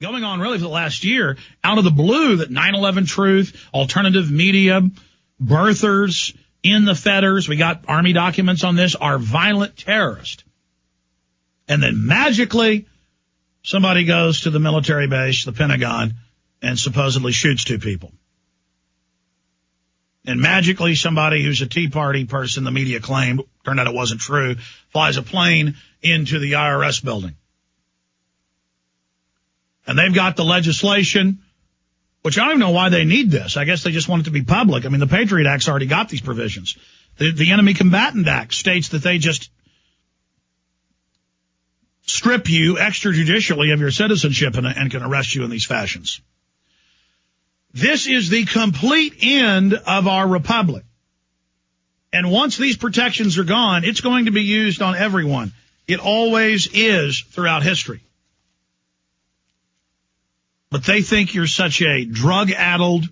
going on really for the last year, out of the blue, that 9/11 Truth, alternative media, birthers, in the fetters, we got Army documents on this, are violent terrorists. And then magically, somebody goes to the military base, the Pentagon, and supposedly shoots 2 people. And magically, somebody who's a Tea Party person, the media claimed, turned out it wasn't true, flies a plane into the IRS building. And they've got the legislation, which I don't even know why they need this. I guess they just want it to be public. I mean, the Patriot Act's already got these provisions. The Enemy Combatant Act states that they just strip you extrajudicially of your citizenship and can arrest you in these fashions. This is the complete end of our republic. And once these protections are gone, it's going to be used on everyone. It always is throughout history. But they think you're such a drug-addled,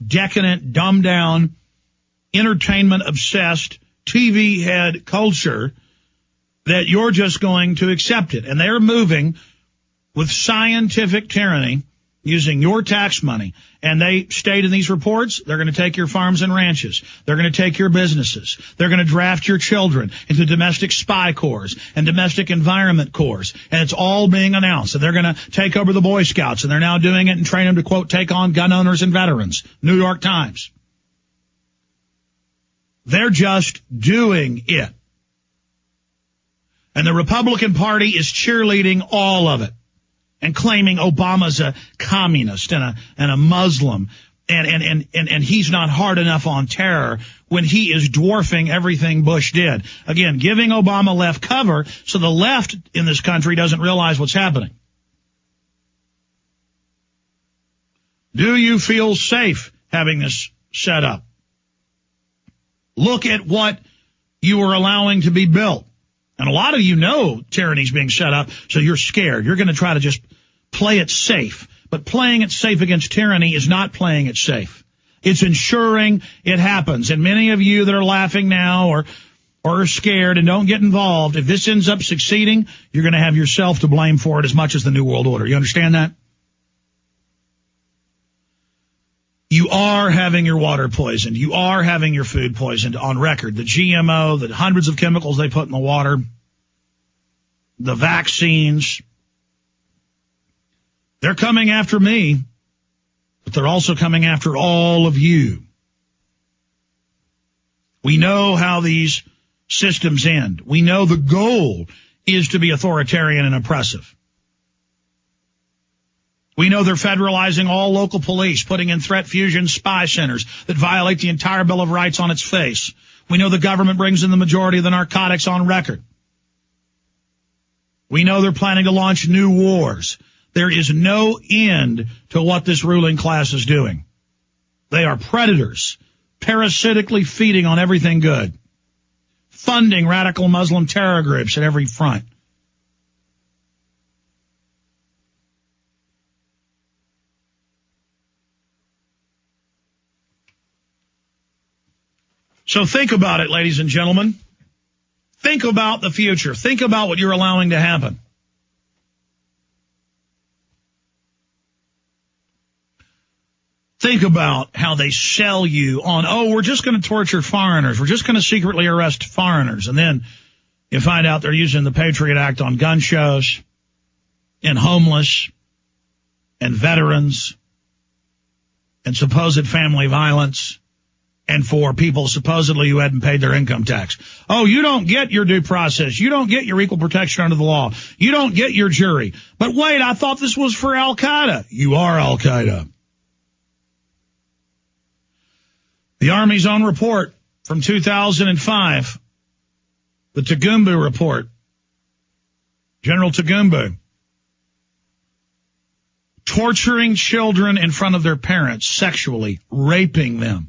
decadent, dumbed-down, entertainment-obsessed, TV-head culture that you're just going to accept it. And they're moving with scientific tyranny using your tax money. And they state in these reports, they're going to take your farms and ranches. They're going to take your businesses. They're going to draft your children into domestic spy corps and domestic environment corps. And it's all being announced. And they're going to take over the Boy Scouts. And they're now doing it and train them to, quote, take on gun owners and veterans. New York Times. They're just doing it. And the Republican Party is cheerleading all of it and claiming Obama's a communist and a Muslim and he's not hard enough on terror when he is dwarfing everything Bush did. Again, giving Obama left cover so the left in this country doesn't realize what's happening. Do you feel safe having this set up? Look at what you are allowing to be built. And a lot of you know tyranny's being set up, so you're scared. You're going to try to just play it safe. But playing it safe against tyranny is not playing it safe. It's ensuring it happens. And many of you that are laughing now or are scared and don't get involved, if this ends up succeeding, you're going to have yourself to blame for it as much as the New World Order. You understand that? You are having your water poisoned. You are having your food poisoned on record. The GMO, the hundreds of chemicals they put in the water, the vaccines. They're coming after me, but they're also coming after all of you. We know how these systems end. We know the goal is to be authoritarian and oppressive. We know they're federalizing all local police, putting in threat fusion spy centers that violate the entire Bill of Rights on its face. We know the government brings in the majority of the narcotics on record. We know they're planning to launch new wars. There is no end to what this ruling class is doing. They are predators, parasitically feeding on everything good, funding radical Muslim terror groups at every front. So think about it, ladies and gentlemen. Think about the future. Think about what you're allowing to happen. Think about how they sell you on, oh, we're just going to torture foreigners. We're just going to secretly arrest foreigners. And then you find out they're using the Patriot Act on gun shows and homeless and veterans and supposed family violence. And for people supposedly who hadn't paid their income tax. Oh, you don't get your due process. You don't get your equal protection under the law. You don't get your jury. But wait, I thought this was for Al-Qaeda. You are Al-Qaeda. The Army's own report from 2005, the Tagumbu report, General Tagumbu, torturing children in front of their parents, sexually raping them.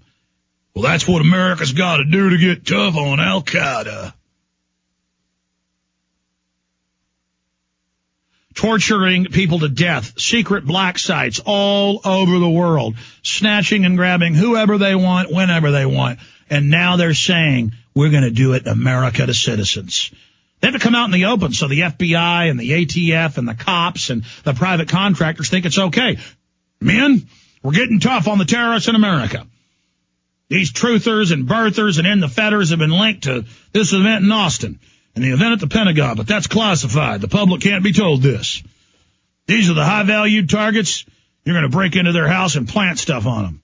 Well, that's what America's got to do to get tough on Al-Qaeda. Torturing people to death, secret black sites all over the world, snatching and grabbing whoever they want, whenever they want. And now they're saying, we're going to do it in America to citizens. They have to come out in the open so the FBI and the ATF and the cops and the private contractors think it's okay. Men, we're getting tough on the terrorists in America. These truthers and birthers and in the fetters have been linked to this event in Austin and the event at the Pentagon, but that's classified. The public can't be told this. These are the high-valued targets. You're going to break into their house and plant stuff on them.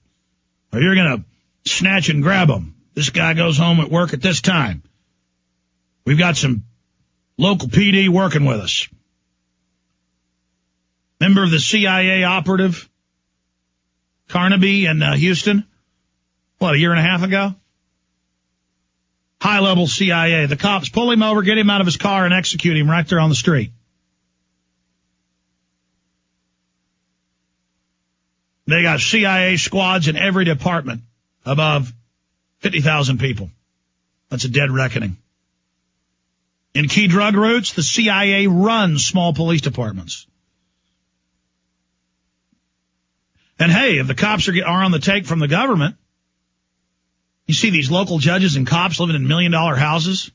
Or you're going to snatch and grab them. This guy goes home at work at this time. We've got some local PD working with us. Member of the CIA operative, Carnaby in Houston, a year and a half ago? High-level CIA. The cops pull him over, get him out of his car, and execute him right there on the street. They got CIA squads in every department above 50,000 people. That's a dead reckoning. In key drug routes, the CIA runs small police departments. And hey, if the cops are on the take from the government, you see these local judges and cops living in $1 million houses,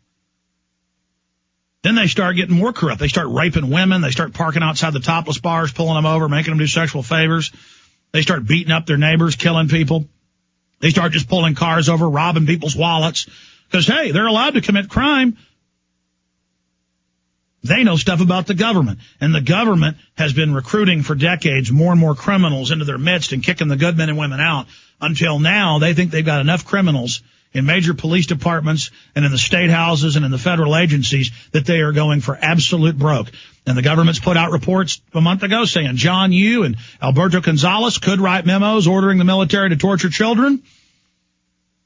then they start getting more corrupt. They start raping women. They start parking outside the topless bars, pulling them over, making them do sexual favors. They start beating up their neighbors, killing people. They start just pulling cars over, robbing people's wallets. Because, hey, they're allowed to commit crime. They know stuff about the government, and the government has been recruiting for decades more and more criminals into their midst and kicking the good men and women out until now they think they've got enough criminals in major police departments and in the state houses and in the federal agencies that they are going for absolute broke. And the government's put out reports a month ago saying John Yoo and Alberto Gonzalez could write memos ordering the military to torture children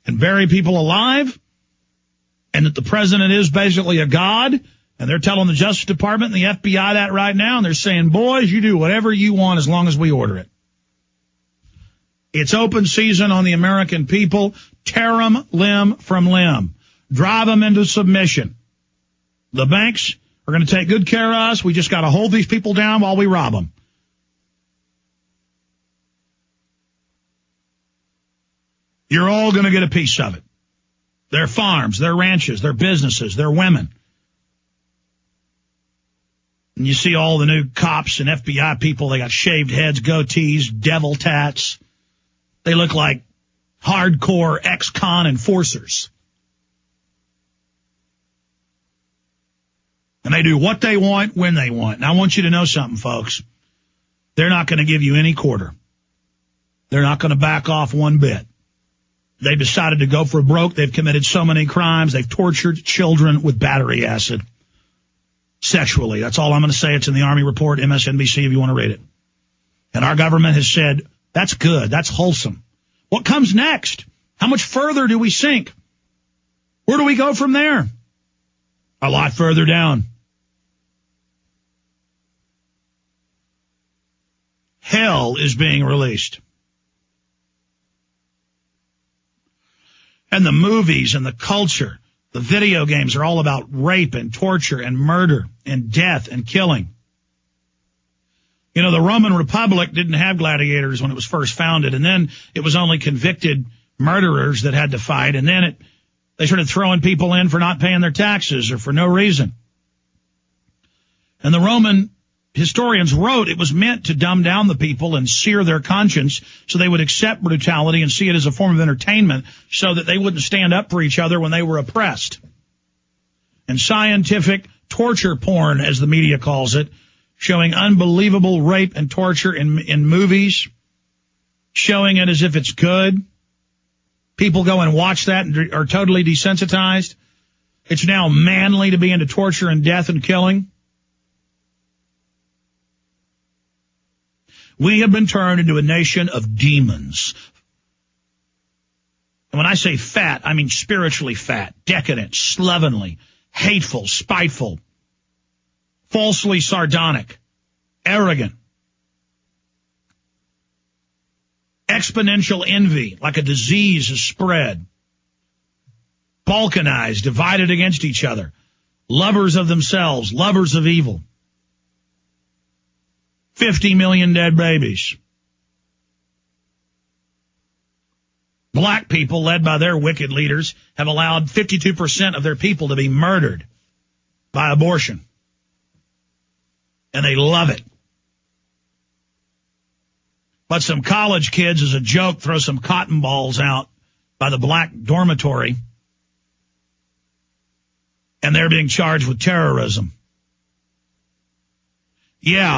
and bury people alive, and that the president is basically a god. And they're telling the Justice Department and the FBI that right now, and they're saying, boys, you do whatever you want as long as we order it. It's open season on the American people. Tear them limb from limb. Drive them into submission. The banks are going to take good care of us. We just got to hold these people down while we rob them. You're all going to get a piece of it. Their farms, their ranches, their businesses, their women. And you see all the new cops and FBI people, they got shaved heads, goatees, devil tats. They look like hardcore ex-con enforcers. And they do what they want, when they want. And I want you to know something, folks. They're not going to give you any quarter. They're not going to back off one bit. They've decided to go for broke. They've committed so many crimes. They've tortured children with battery acid. Sexually. That's all I'm going to say. It's in the Army report, MSNBC, if you want to read it. And our government has said, that's good. That's wholesome. What comes next? How much further do we sink? Where do we go from there? A lot further down. Hell is being released. And the movies and the culture, the video games are all about rape and torture and murder and death and killing. You know, the Roman Republic didn't have gladiators when it was first founded, and then it was only convicted murderers that had to fight, and then they started throwing people in for not paying their taxes or for no reason. And the Roman historians wrote it was meant to dumb down the people and sear their conscience so they would accept brutality and see it as a form of entertainment so that they wouldn't stand up for each other when they were oppressed. And scientific torture porn, as the media calls it, showing unbelievable rape and torture in movies, showing it as if it's good. People go and watch that and are totally desensitized. It's now manly to be into torture and death and killing. We have been turned into a nation of demons. And when I say fat, I mean spiritually fat, decadent, slovenly, hateful, spiteful, falsely sardonic, arrogant, exponential envy, like a disease is spread, balkanized, divided against each other, lovers of themselves, lovers of evil. 50 million dead babies. Black people, led by their wicked leaders, have allowed 52% of their people to be murdered. by abortion. And they love it. But some college kids, as a joke, throw some cotton balls out by the black dormitory, and they're being charged with terrorism. Yeah.